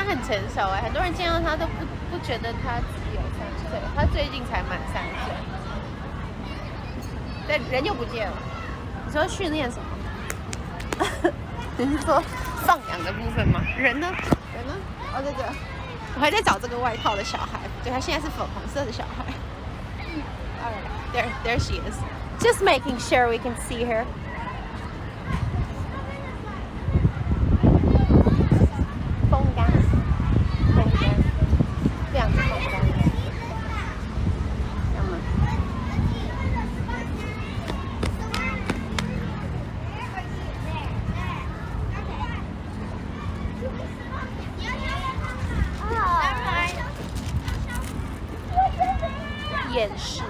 很成熟哎，很多人见到他都不觉得他只有30岁，他最近才满30岁。对，人又不见了。你说训练什么？你是说放养的部分吗？人呢？人呢？哦，在这。我还在找这个外套的小孩，对，他现在是粉红色的小孩。Alright, there she is. Just making sure we can see her. 风干，晾着风干。要吗？厌世。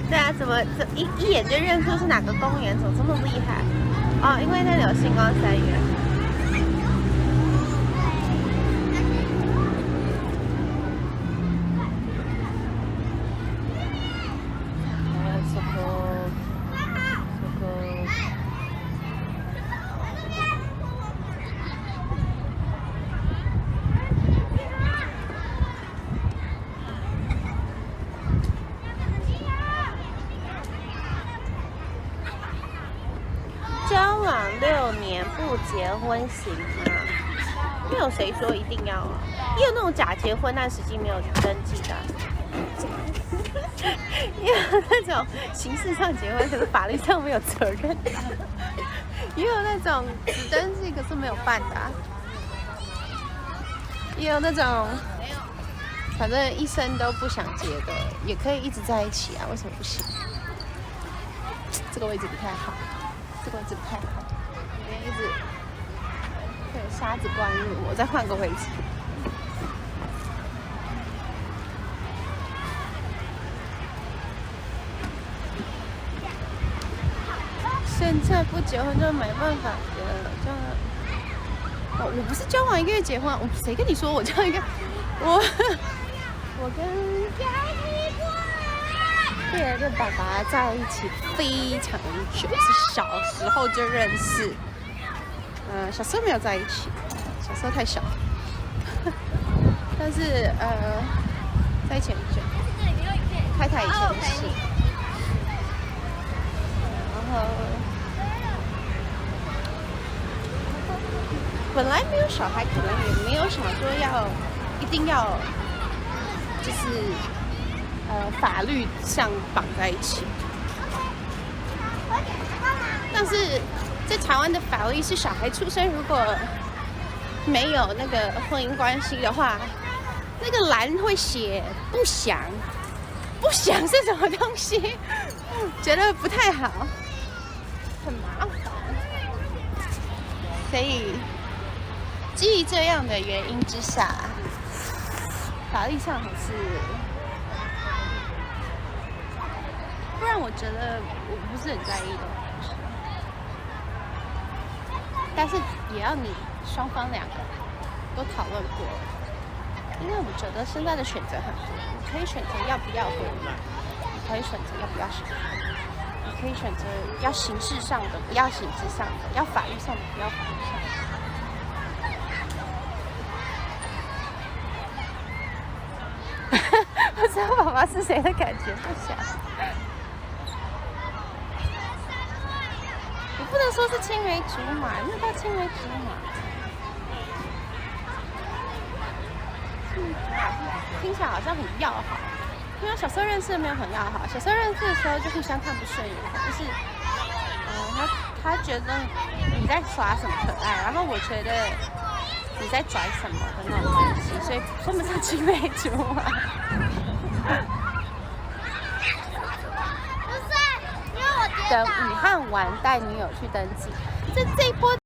对啊，怎么一眼就认出是哪个公园？怎么这么厉害？哦，因为那里有星光三月。交往6年不结婚行吗？没有谁说一定要啊，也有那种假结婚但实际没有登记的，也有那种形式上结婚可是法律上没有责任的，也有那种只登记可是没有办的，也有那种反正一生都不想结的，也可以一直在一起啊，为什么不行？这个位置不太好。这个位置不太好，里面一直对沙子灌入，我再换个位置。现在不结婚就没办法结了，这样。哦，我不是交往1个月结婚，谁跟你说我交往1个？我跟贝尔跟爸爸在一起非常久，是小时候就认识。小时候没有在一起，小时候太小。但是在一起很久。太太以前是。然后本来没有小孩，可能也没有想说一定要就是法律上绑在一起。但是在台湾的法律是，小孩出生如果没有那个婚姻关系的话，那个栏会写不详。不详是什么东西？觉得不太好，很麻烦。所以基于这样的原因之下，法律上还是，不然我觉得我不是很在意的。但是也要你双方2个都讨论过，因为我觉得现在的选择很多，你可以选择要不要婚姻，你可以选择要不要小孩，你可以选择要形式上的，不要形式上的，要法律上的，不要法律上的。不知道爸爸是谁的感觉，不想。也不能说是青梅竹马，没有到青梅竹马。听起来好像很要好，因为小时候认识的没有很要好，小时候认识的时候就互相看不顺眼，就是他觉得你在耍什么可爱，然后我觉得你在拽什么的那种关系，所以说不上青梅竹马。等武汉完带女友去登记，这一波。